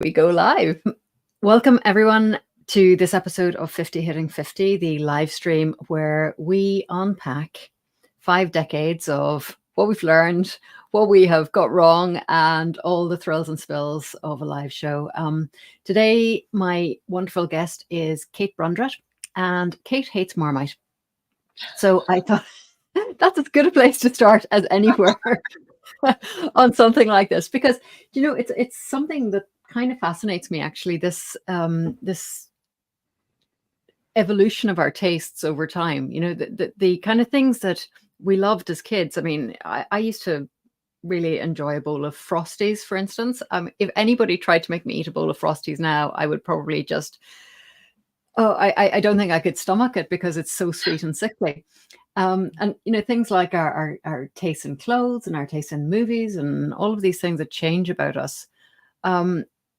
We go live. Welcome, everyone, to this episode of 50 Hitting 50, the live stream where we unpack 5 decades of what we've learned, what we have got wrong, and all the thrills and spills of a live show. Today, my wonderful guest is Kate Brundrett, and Kate hates Marmite. So I thought that's as good a place to start as anywhere on something like this, because it's something that kind of fascinates me, actually, this evolution of our tastes over time. The kind of things that we loved as kids. I mean, I used to really enjoy a bowl of Frosties, for instance. If anybody tried to make me eat a bowl of Frosties now, I would probably just I don't think I could stomach it, because it's so sweet and sickly. And things like our taste in clothes and our taste in movies and all of these things that change about us.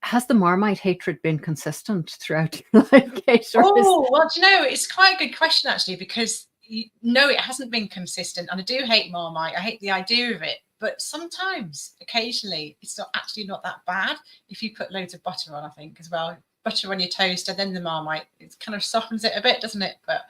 Has the Marmite hatred been consistent throughout your life, Kate? Well, it's quite a good question, actually, because no, it hasn't been consistent. And I do hate Marmite. I hate the idea of it. But sometimes, occasionally, it's not that bad if you put loads of butter on, I think, as well. Butter on your toast and then the Marmite, it kind of softens it a bit, doesn't it? But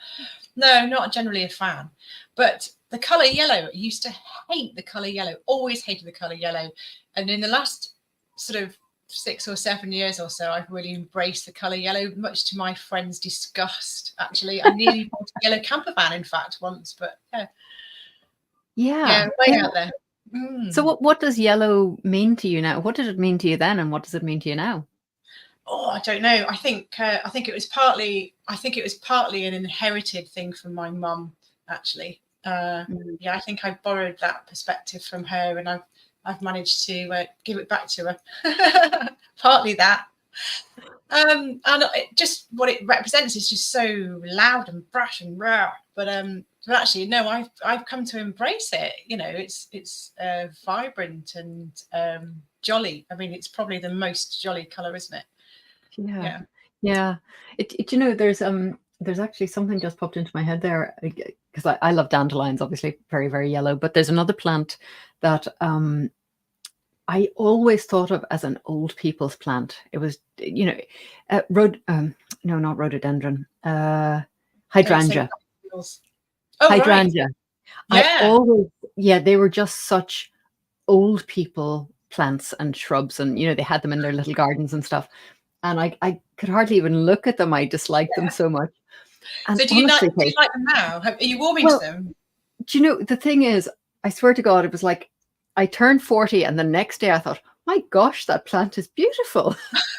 no, not generally a fan. But the colour yellow, I used to hate the colour yellow, always hated the colour yellow. And in the last sort of 6 or 7 years or so, I've really embraced the colour yellow, much to my friends' disgust, actually. I nearly bought a yellow camper van, in fact, once, but yeah, way out there. So what does yellow mean to you now? What did it mean to you then, and what does it mean to you now? Oh, I don't know. I think it was partly an inherited thing from my mum, actually. Yeah, I think I borrowed that perspective from her, and I've managed to give it back to her. Partly that, and just what it represents is just so loud and brash and rare. But actually, no, I've come to embrace it. It's vibrant and jolly. I mean, it's probably the most jolly colour, isn't it? Yeah. There's actually something just popped into my head there, because I love dandelions, obviously very, very yellow. But there's another plant that I always thought of as an old people's plant. It was, not rhododendron, hydrangea. Hydrangea. Right. They were just such old people plants and shrubs, and they had them in their little gardens and stuff. And I could hardly even look at them. I disliked them so much. And so do you like them now? Are you warming to them? Do you know, the thing is, I swear to God, it was like I turned 40 and the next day I thought, my gosh, that plant is beautiful.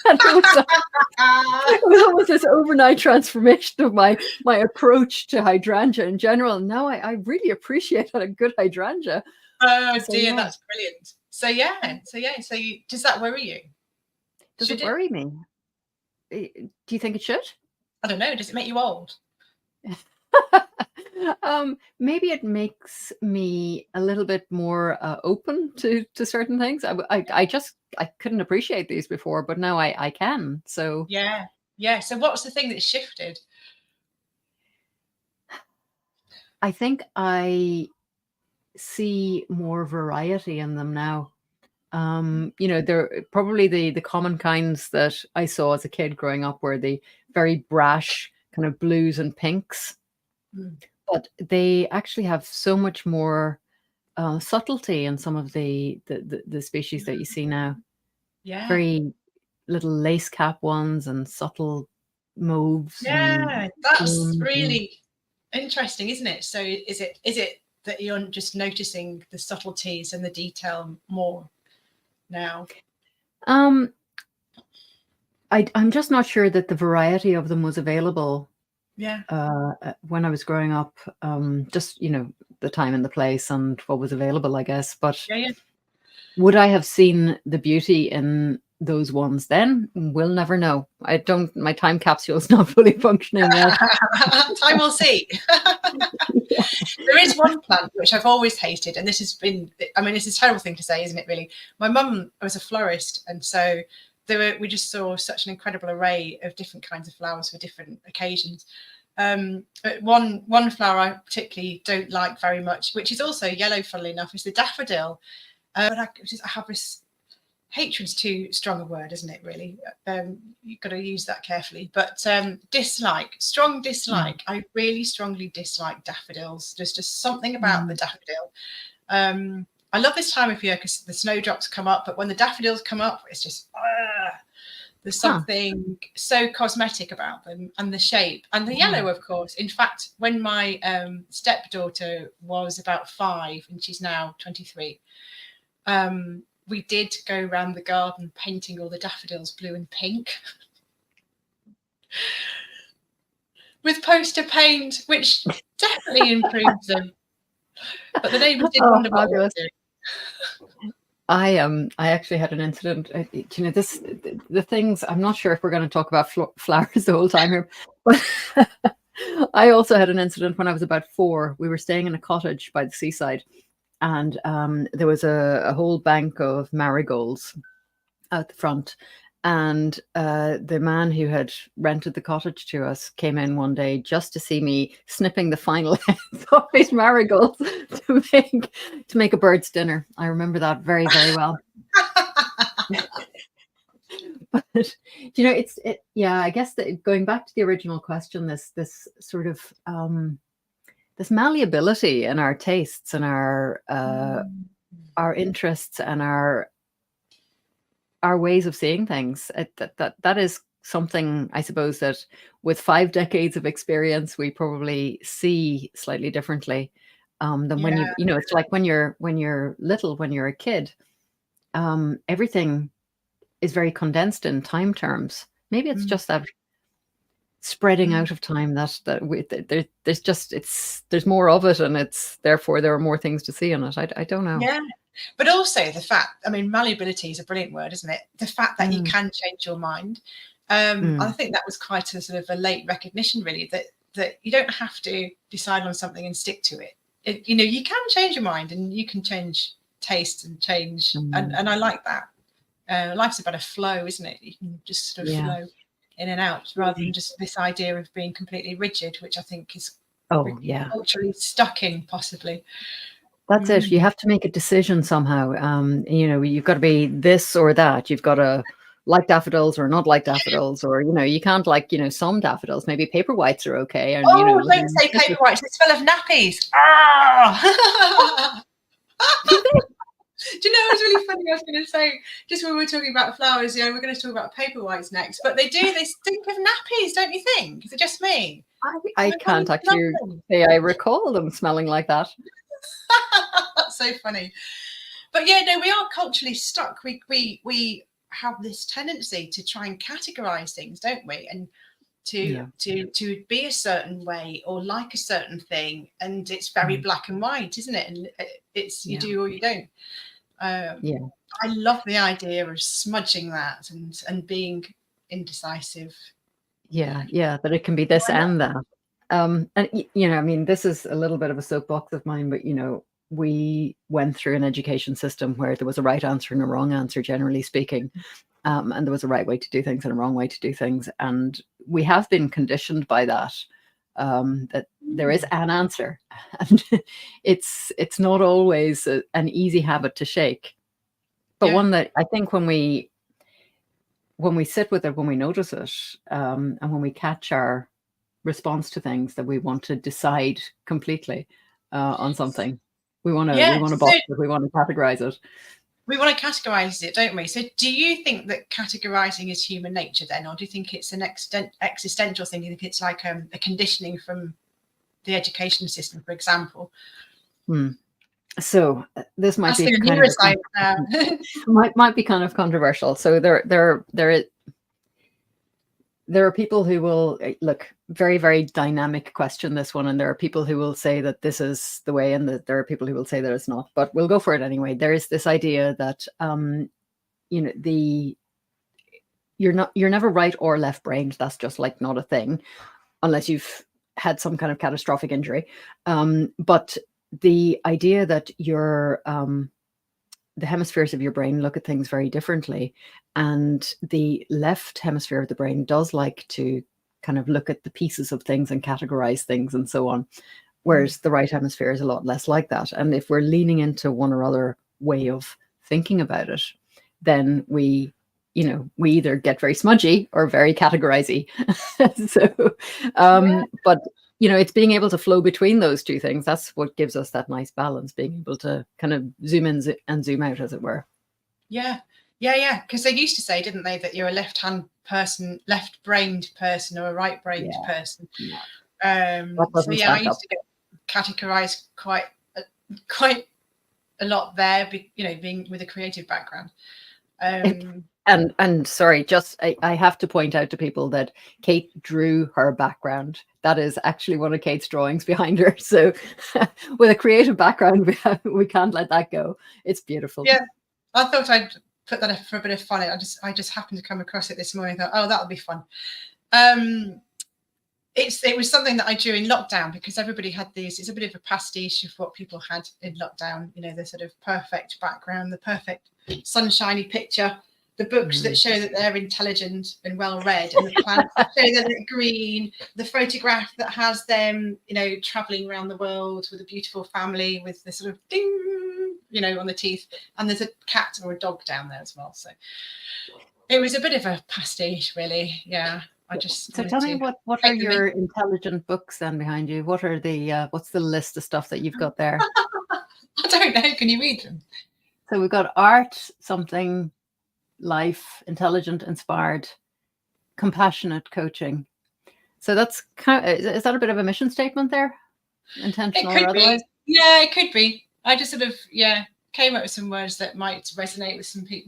And it was almost this overnight transformation of my approach to hydrangea in general. Now I really appreciate a good hydrangea. Oh dear, that's brilliant. So does that worry you? Does it worry me? Do you think it should? I don't know. Does it make you old? Maybe it makes me a little bit more open to certain things. I couldn't appreciate these before, but now I can. So yeah. So what's the thing that shifted? I think I see more variety in them now. They're probably the common kinds that I saw as a kid growing up were the very brash kind of blues and pinks. But they actually have so much more subtlety in some of the species that you see now. Yeah. Very little lace cap ones and subtle mauves. Yeah, that's really interesting, isn't it? So is it that you're just noticing the subtleties and the detail more now? I'm just not sure that the variety of them was available. When I was growing up, just the time and the place and what was available, I guess. But would I have seen the beauty in those ones then? We'll never know. My time capsule is not fully functioning yet. Time will see. There is one plant which I've always hated, and this is a terrible thing to say, isn't it, really? My mum was a florist, and so we just saw such an incredible array of different kinds of flowers for different occasions. But one flower I particularly don't like very much, which is also yellow, funnily enough, is the daffodil. But I have this hatred's too strong a word, isn't it, really? You've got to use that carefully. But strong dislike. I really strongly dislike daffodils. There's just something about the daffodil. I love this time of year because the snowdrops come up, but when the daffodils come up, it's just there's something so cosmetic about them, and the shape and the yellow, of course. In fact, when my stepdaughter was about 5 and she's now 23, we did go around the garden painting all the daffodils blue and pink with poster paint, which definitely improves them. But the neighbours did wonder what we were doing. I actually had an incident. You know, the things. I'm not sure if we're going to talk about flowers the whole time here, but I also had an incident when I was about 4. We were staying in a cottage by the seaside, and there was a whole bank of marigolds out the front. And the man who had rented the cottage to us came in one day just to see me snipping the final ends of his marigolds to make a bird's dinner. I remember that very, very well. But you know, I guess that going back to the original question, this sort of this malleability in our tastes and our interests and our ways of seeing things, that is something, I suppose, that with 5 decades of experience we probably see slightly differently than when you know, it's like when you're little, when you're a kid, everything is very condensed in time terms. Maybe it's just that spreading out of time there's more of it, and it's therefore there are more things to see in it. I don't know. Yeah. But also the fact, I mean, malleability is a brilliant word, isn't it? The fact that you can change your mind. I think that was quite a sort of a late recognition, really, that you don't have to decide on something and stick to it. You know, you can change your mind, and you can change taste and change. And I like that. Life's about a flow, isn't it? You can just sort of flow in and out, rather than just this idea of being completely rigid, which I think is culturally stuck in, possibly. That's it. You have to make a decision somehow. You know, you've got to be this or that. You've got to like daffodils or not like daffodils, or, you know, you can't like, you know, some daffodils. Maybe paper whites are okay. And, you know, don't say paper whites. It's full of nappies. Ah! Do you know, it was really funny. I was going to say, just when we were talking about flowers, you know, we're going to talk about paper whites next. But they stink of nappies, don't you think? Is it just me? I can't actually say I recall them smelling like that. That's so funny. But yeah, no, we are culturally stuck. We have this tendency to try and categorize things, don't we? And to be a certain way or like a certain thing, and it's very black and white, isn't it? And it's you do or you don't. I love the idea of smudging that and being indecisive. That it can be this and that. And, you know, I mean, this is a little bit of a soapbox of mine, but, you know, we went through an education system where there was a right answer and a wrong answer, generally speaking. And there was a right way to do things and a wrong way to do things. And we have been conditioned by that, that there is an answer. And it's not always an easy habit to shake. But one that I think when we sit with it, when we notice it, and when we catch our response to things, that we want to decide completely on something. We want to box it, we want to categorize it. We want to categorize it, don't we? So do you think that categorizing is human nature then, or do you think it's an existential thing? Do you think it's like a conditioning from the education system, for example? So this might be might be kind of controversial. So there are people who will look very, very dynamic question this one, and there are people who will say that this is the way, and that there are people who will say that it's not. But we'll go for it anyway. There is this idea that you know, you're never right or left brained. That's just like not a thing, unless you've had some kind of catastrophic injury. But the idea that the hemispheres of your brain look at things very differently, and the left hemisphere of the brain does like to kind of look at the pieces of things and categorize things and so on, whereas the right hemisphere is a lot less like that. And if we're leaning into one or other way of thinking about it, then we either get very smudgy or very categorizey. So, but it's being able to flow between those two things. That's what gives us that nice balance, being able to kind of zoom in and zoom out, as it were. Yeah. Because they used to say, didn't they, that you're a left-brained person or a right-brained person. Yeah. So yeah, I used to get categorized quite a lot there, being with a creative background. And sorry, just I have to point out to people that Kate drew her background. That is actually one of Kate's drawings behind her. So with a creative background, we can't let that go. It's beautiful. Yeah, I thought I'd put that up for a bit of fun. I just happened to come across it this morning. I thought, oh, that'll be fun. It was something that I drew in lockdown, because everybody had these. It's a bit of a pastiche of what people had in lockdown. The sort of perfect background, the perfect sunshiny picture, the books that show that they're intelligent and well read, and the plants that show that they're green, the photograph that has them, traveling around the world with a beautiful family with the sort of ding, on the teeth, and there's a cat or a dog down there as well. So it was a bit of a pastiche, really. Yeah. So tell me, what are your intelligent books then behind you? What are the what's the list of stuff that you've got there? I don't know. Can you read them? So we've got art, something, life, intelligent, inspired, compassionate, coaching. So that's is that a bit of a mission statement there? Intentional or otherwise? Yeah, it could be. I just sort of came up with some words that might resonate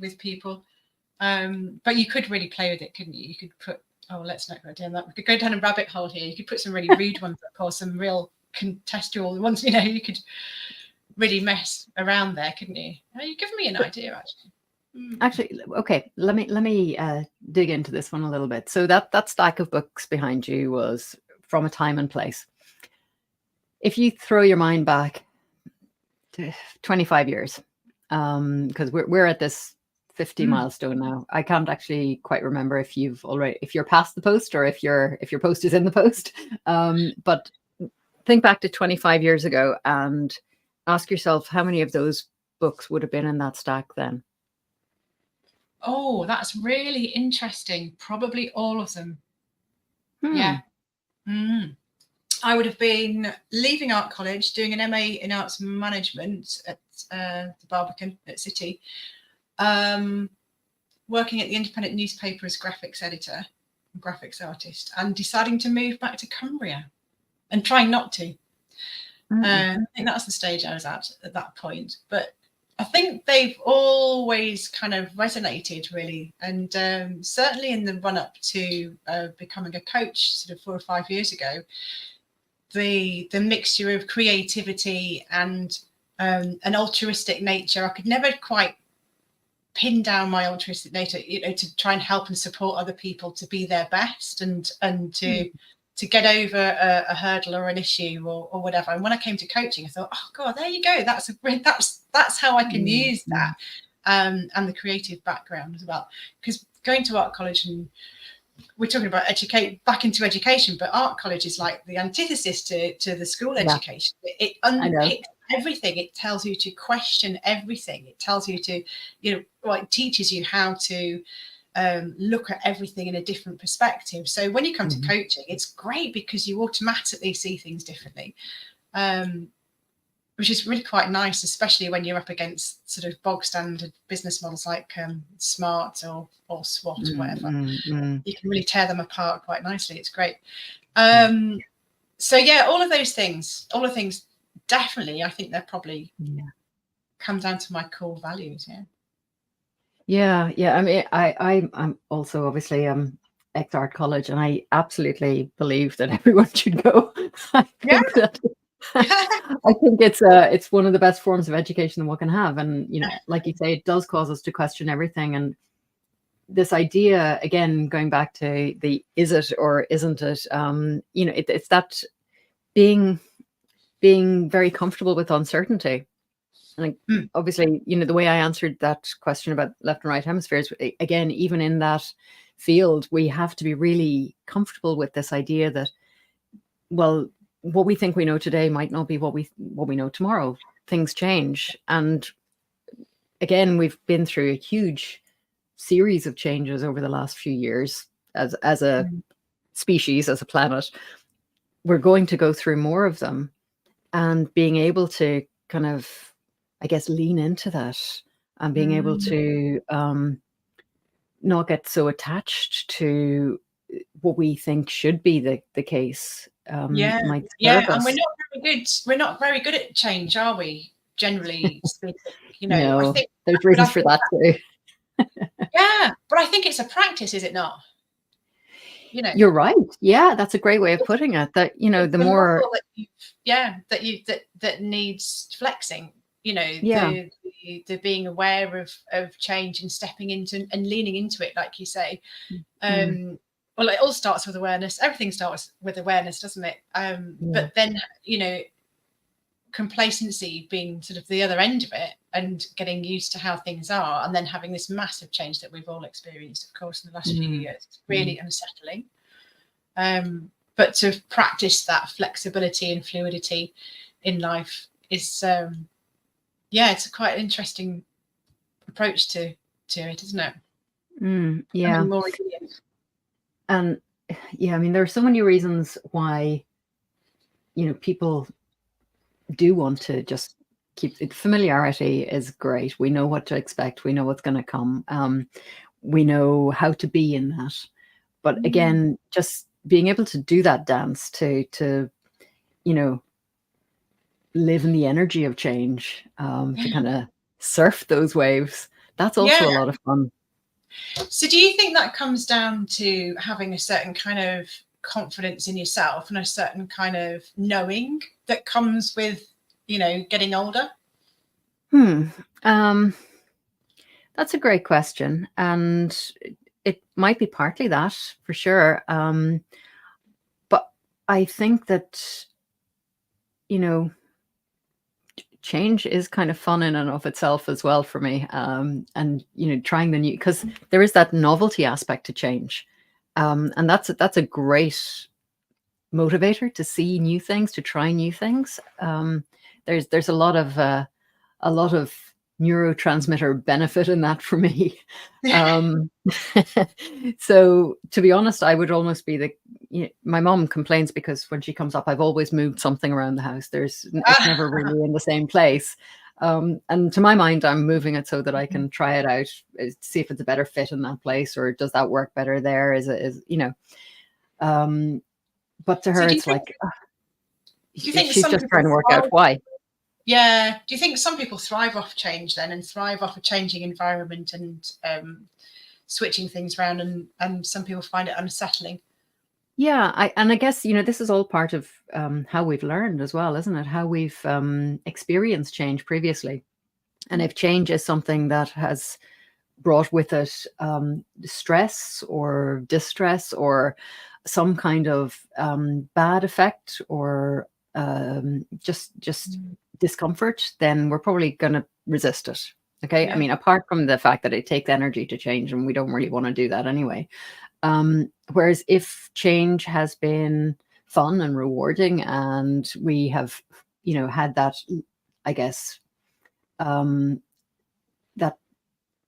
with people. But you could really play with it, couldn't you? You could put, let's not go down that. We could go down a rabbit hole here. You could put some really rude ones up, or some real contextual ones. You could really mess around there, couldn't you? You've given me an idea, actually. Actually, okay. Let me dig into this one a little bit. So that stack of books behind you was from a time and place. If you throw your mind back to 25 years, because we're at this 50 milestone now. I can't actually quite remember if you're past the post, or if your post is in the post. But think back to 25 years ago and ask yourself how many of those books would have been in that stack then. Oh, that's really interesting. Probably all of them. Yeah. I would have been leaving art college, doing an MA in arts management at the Barbican at City. Working at the independent newspaper as graphics editor and graphics artist, and deciding to move back to Cumbria and trying not to. I think that's the stage I was at that point. But I think they've always kind of resonated, really. And certainly in the run up to becoming a coach sort of 4 or 5 years ago, the mixture of creativity and an altruistic nature, I could never quite pin down my altruistic nature, to try and help and support other people to be their best, and to get over a hurdle or an issue or whatever. And when I came to coaching, I thought, oh God, there you go. That's how I can use that, and the creative background as well. Because going to art college, and we're talking about back into education, but art college is like the antithesis to the school education. It unpicks everything. It tells you to question everything. It tells you to, it teaches you how to look at everything in a different perspective. So when you come to coaching, it's great because you automatically see things differently, which is really quite nice, especially when you're up against sort of bog standard business models like SMART or SWOT or whatever. You can really tear them apart quite nicely. It's great. So yeah, all of those things, definitely, I think they're probably come down to my core values. Yeah. I mean, I'm also obviously ex-art college, and I absolutely believe that everyone should go. I think it's one of the best forms of education that one can have, and like you say, it does cause us to question everything. And this idea, again, going back to the is it or isn't it, it's that being very comfortable with uncertainty. And obviously, the way I answered that question about left and right hemispheres, again, even in that field, we have to be really comfortable with this idea that, well, what we think we know today might not be what we know tomorrow. Things change. And again, we've been through a huge series of changes over the last few years as a species, as a planet. We're going to go through more of them, and being able to kind of, I guess, lean into that, and being able to not get so attached to what we think should be the case might serve and us. we're not very good at change, are we, generally speaking? No, I think there's reasons for that too. But I think it's a practice, is it not? You're right. Yeah, that's a great way of putting it. That the more that needs flexing. The being aware of change and stepping into and leaning into it, like you say. Well, it all starts with awareness. Everything starts with awareness, doesn't it? But then, complacency being sort of the other end of it, and getting used to how things are, and then having this massive change that we've all experienced, of course, in the last few years. It's really unsettling. But to practice that flexibility and fluidity in life is, it's a quite interesting approach to it, isn't it? Yeah. More resilient. And I mean, there are so many reasons why, people do want to just keep it. Familiarity is great. We know what to expect. We know what's going to come. We know how to be in that. But again, just being able to do that dance to live in the energy of change, to kind of surf those waves. That's also a lot of fun. So do you think that comes down to having a certain kind of confidence in yourself and a certain kind of knowing that comes with, getting older? That's a great question. And it might be partly that, for sure. But I think that, change is kind of fun in and of itself as well for me. And, trying the new, because there is that novelty aspect to change. And that's a great motivator to see new things, to try new things. There's a lot of neurotransmitter benefit in that for me. So to be honest, I would almost be my mom complains because when she comes up, I've always moved something around the house. It's never really in the same place. And to my mind, I'm moving it so that I can try it out, see if it's a better fit in that place, or does that work better there? But to her, it's like, she's just trying to work out why. Yeah. Do you think some people thrive off change then, and thrive off a changing environment and switching things around, and some people find it unsettling? Yeah, I guess, this is all part of how we've learned as well, isn't it? How we've experienced change previously. And if change is something that has brought with it stress or distress or some kind of bad effect or just discomfort, then we're probably going to resist it. Okay. I mean, apart from the fact that it takes energy to change, and we don't really want to do that anyway. Whereas if change has been fun and rewarding, and we have, had that, I guess, that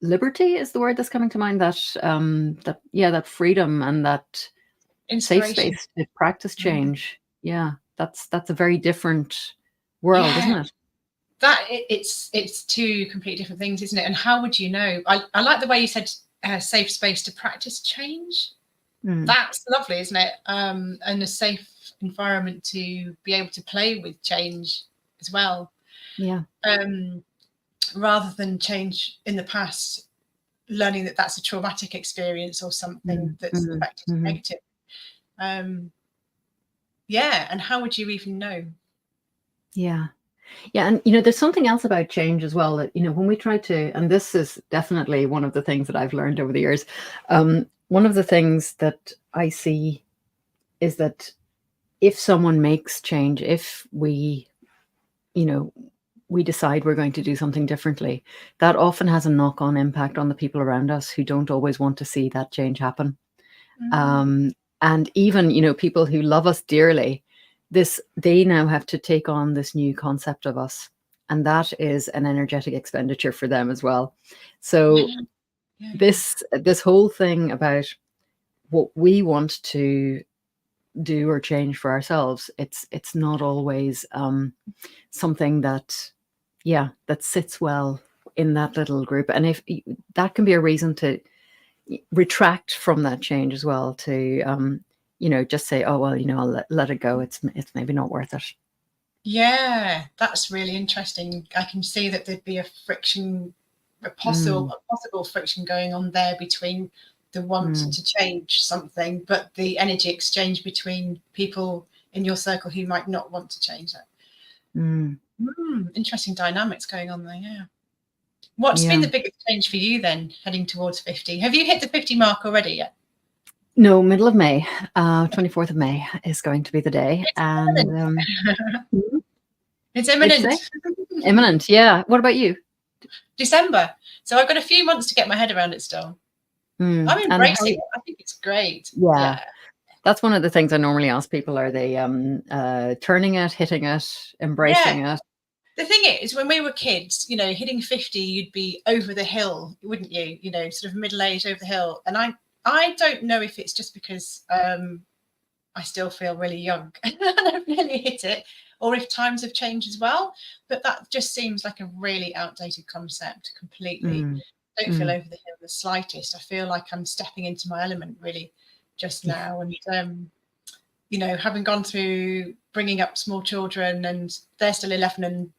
liberty is the word that's coming to mind, that freedom and that safe space to practice change. Yeah. That's a very different world, isn't it? That it's two completely different things, isn't it? And how would you know? I like the way you said safe space to practice change. That's lovely, isn't it? And a safe environment to be able to play with change as well. Yeah. Rather than change in the past, learning that that's a traumatic experience or something that's affected negative. And how would you even know? Yeah, and there's something else about change as well that when we try to, and this is definitely one of the things that I've learned over the years. One of the things that I see is that if someone makes change, if we decide we're going to do something differently, that often has a knock-on impact on the people around us who don't always want to see that change happen. And even people who love us dearly, they now have to take on this new concept of us, and that is an energetic expenditure for them as well. So this whole thing about what we want to do or change for ourselves, it's not always something that sits well in that little group. And if that can be a reason to retract from that change as well, to just say, oh well, I'll let it go, it's maybe not worth it. Yeah, that's really interesting. I can see that there'd be a possible friction going on there between the want to change something, but the energy exchange between people in your circle who might not want to change that. Interesting dynamics going on there. Yeah. What's been the biggest change for you then, heading towards 50? Have you hit the 50 mark already yet? No, middle of May, 24th of May is going to be the day. It's imminent. Imminent, yeah. What about you? December. So I've got a few months to get my head around it still. I'm embracing it. I think it's great. Yeah. That's one of the things I normally ask people. Are they turning it, hitting it, embracing it? The thing is, when we were kids, hitting 50, you'd be over the hill, wouldn't you? Sort of middle-aged, over the hill. And I don't know if it's just because I still feel really young and I've nearly hit it, or if times have changed as well. But that just seems like a really outdated concept completely. Don't feel over the hill the slightest. I feel like I'm stepping into my element really just now. And, having gone through bringing up small children, and they're still 11 and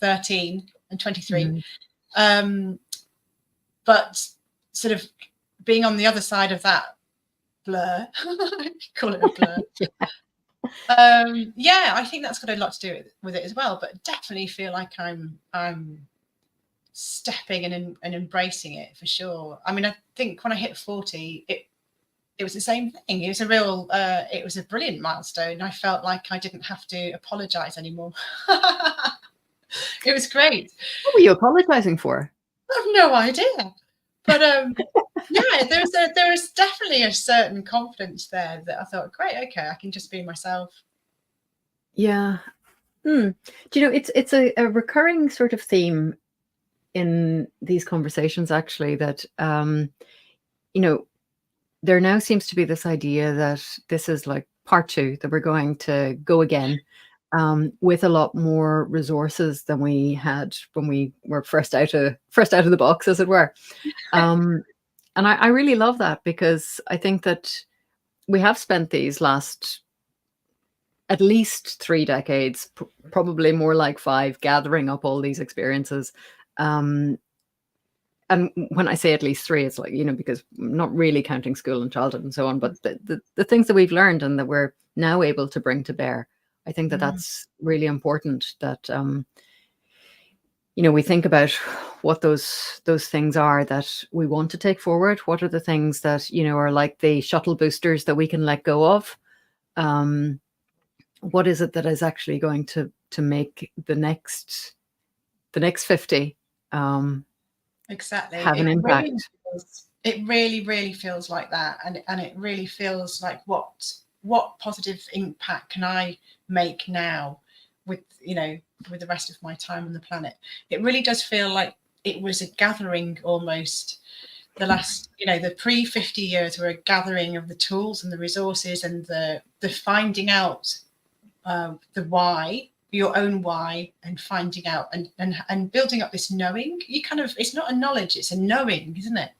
13 and 23. But sort of being on the other side of that blur, call it a blur. I think that's got a lot to do with it as well, but definitely feel like I'm stepping and embracing it for sure. I mean, I think when I hit 40, it was the same thing. It was it was a brilliant milestone. I felt like I didn't have to apologize anymore. It was great. What were you apologizing for? I have no idea. But there was definitely a certain confidence there that I thought, great, okay, I can just be myself. Yeah. Do you know, it's a recurring sort of theme in these conversations, actually, that there now seems to be this idea that this is like part 2, that we're going to go again with a lot more resources than we had when we were first out of the box, as it were. And I really love that, because I think that we have spent these last at least 3 decades, probably more like 5, gathering up all these experiences. And when I say at least 3, it's like, because I'm not really counting school and childhood and so on, but the things that we've learned and that we're now able to bring to bear, I think that that's really important, that, we think about what those things are that we want to take forward. What are the things that, are like the shuttle boosters that we can let go of? What is it that is actually going to make the next 50 exactly have an impact? It really feels like that, and it really feels like what positive impact can I make now with the rest of my time on the planet. It really does feel like it was a gathering almost. The last, the pre-50 years were a gathering of the tools and the resources and the finding out the why, your own why, and finding out and building up this knowing. It's not a knowledge, it's a knowing, isn't it?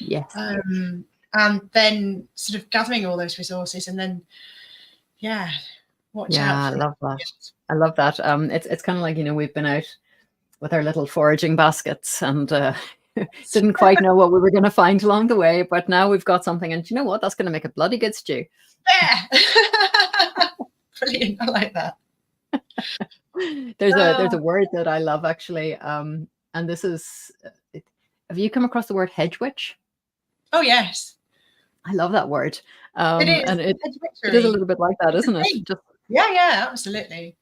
Yes. And then sort of gathering all those resources, and then watch out. I love that. I love that. It's kind of like, we've been out with our little foraging baskets and didn't quite know what we were going to find along the way, but now we've got something, and you know what? That's going to make a bloody good stew. Yeah. Brilliant. I like that. There's a word that I love, actually, and this is, have you come across the word hedge witch? Oh yes, I love that word. It is, and it is a little bit like that, isn't it? Yeah, absolutely.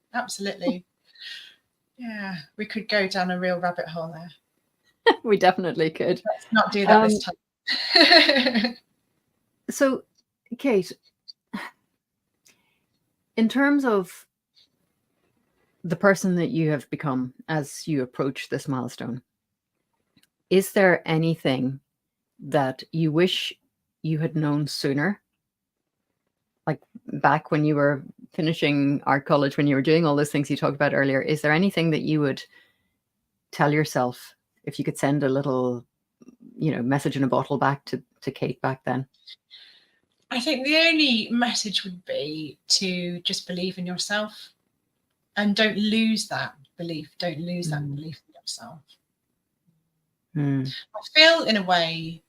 Yeah, we could go down a real rabbit hole there. We definitely could. Let's not do that this time. So, Kate, in terms of the person that you have become as you approach this milestone, is there anything that you wish you had known sooner? Like back when you were finishing art college, when you were doing all those things you talked about earlier, is there anything that you would tell yourself if you could send a little, message in a bottle back to Kate back then? I think the only message would be to just believe in yourself and don't lose that belief. Don't lose that belief in yourself. I feel in a way,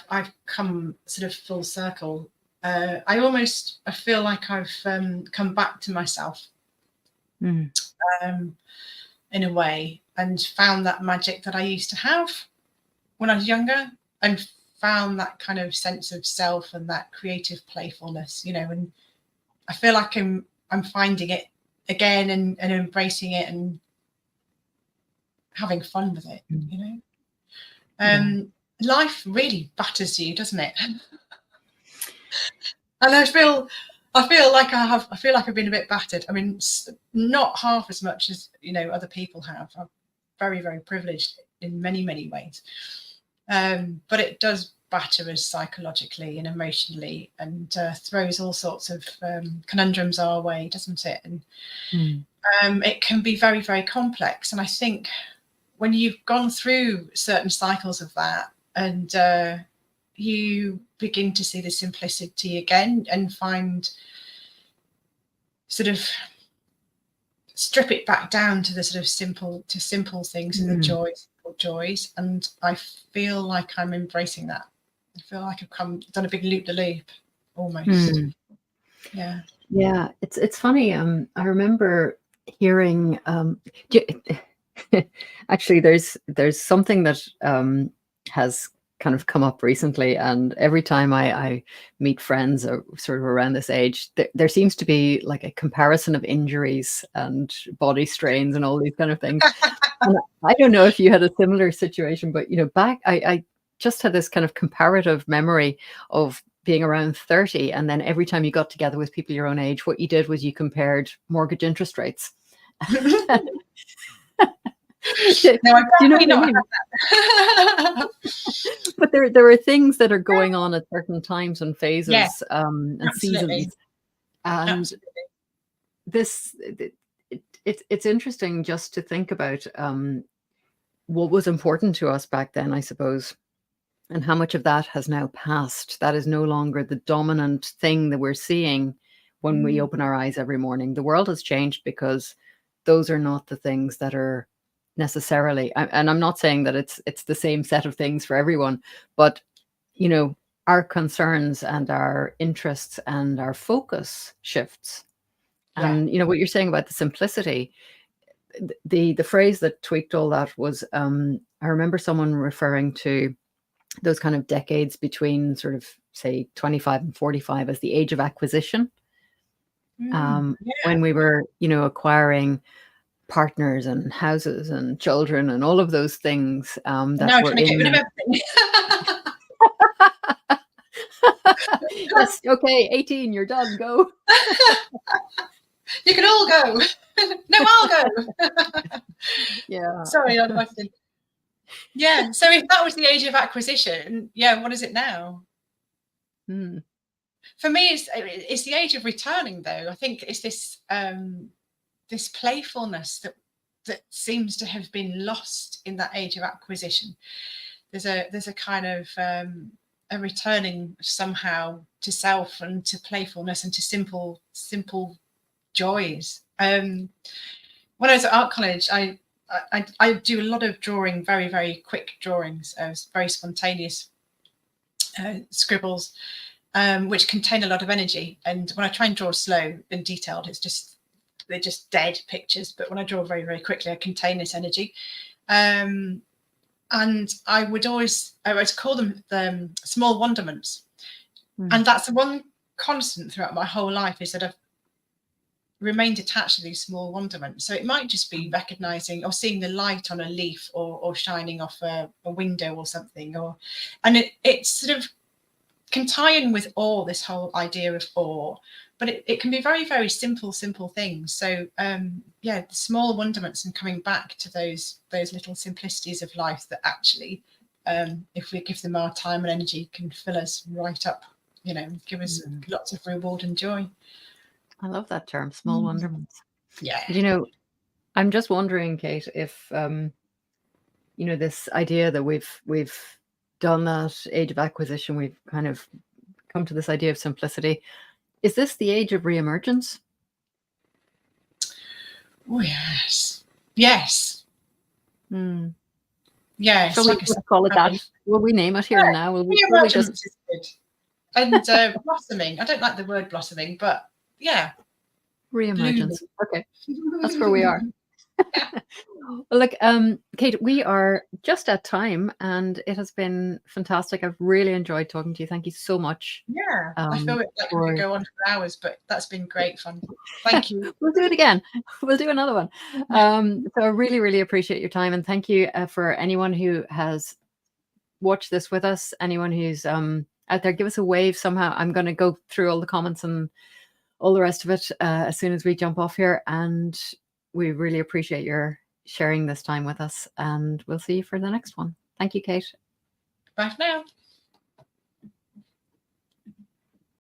I've come sort of full circle. I feel like I've come back to myself in a way, and found that magic that I used to have when I was younger, and found that kind of sense of self and that creative playfulness, and I feel like I'm finding it again and embracing it and having fun with it, Life really batters you, doesn't it? And I feel like I've been a bit battered. I mean, not half as much as other people have. I'm very, very privileged in many, many ways, but it does batter us psychologically and emotionally, and throws all sorts of conundrums our way, doesn't it? And it can be very, very complex. And I think when you've gone through certain cycles of that, and you begin to see the simplicity again, and find, sort of strip it back down to the sort of simple things and the joys. And I feel like I'm embracing that. I feel like I've done a big loop the loop almost. Yeah. It's funny. I remember hearing. Actually, there's something that has kind of come up recently, and every time I meet friends sort of around this age, there seems to be like a comparison of injuries and body strains and all these kind of things. And I don't know if you had a similar situation, but back I just had this kind of comparative memory of being around 30, and then every time you got together with people your own age, what you did was you compared mortgage interest rates. No, I definitely not have that. But there are things that are going on at certain times and phases, and absolutely. seasons, and it's interesting just to think about what was important to us back then, I suppose, and how much of that has now passed. That is no longer the dominant thing that we're seeing when we open our eyes every morning. The world has changed because those are not the things that are necessarily, and I'm not saying that it's the same set of things for everyone, but our concerns and our interests and our focus shifts. And what you're saying about the simplicity, the phrase that tweaked all that was, I remember someone referring to those kind of decades between sort of, say, 25 and 45 as the age of acquisition. When we were wacquiring partners and houses and children and all of those things that were in. Yes, okay, 18, you're done, go. You can all go. No, I'll go. Yeah. Sorry, not question. Yeah. So if that was the age of acquisition, what is it now? For me, it's the age of returning, though. I think it's this this playfulness that seems to have been lost in that age of acquisition. There's a kind of a returning somehow to self and to playfulness and to simple joys. When I was at art college, I do a lot of drawing, very, very quick drawings, very spontaneous scribbles, which contain a lot of energy. And when I try and draw slow and detailed, they're just dead pictures. But when I draw very, very quickly, I contain this energy. And I would call them the small wonderments. And that's the one constant throughout my whole life, is that I've remained attached to these small wonderments. So it might just be recognizing or seeing the light on a leaf or shining off a window or something, and it sort of can tie in with awe, this whole idea of awe, but it can be very, very simple things. So yeah, the small wonderments and coming back to those little simplicities of life that actually, if we give them our time and energy, can fill us right up, give us lots of reward and joy. I love that term, small wonderments. Yeah. I'm just wondering, Kate, if this idea that we've done that age of acquisition, we've kind of come to this idea of simplicity. Is this the age of reemergence? Oh yes. Yes. Yes. Shall we just call it that? Will we name it here and now? Will we just... is good. And blossoming. I don't like the word blossoming, but yeah. Reemergence. Okay. That's where we are. Well, look, Kate, we are just at time, and it has been fantastic. I've really enjoyed talking to you. Thank you so much. Yeah, I feel like we could go on for hours, but that's been great fun. Thank you. We'll do it again. We'll do another one. So I really, really appreciate your time, and thank you for anyone who has watched this with us. Anyone who's out there, give us a wave somehow. I'm going to go through all the comments and all the rest of it as soon as we jump off here, and we really appreciate your sharing this time with us, and we'll see you for the next one. Thank you, Kate. Bye for now.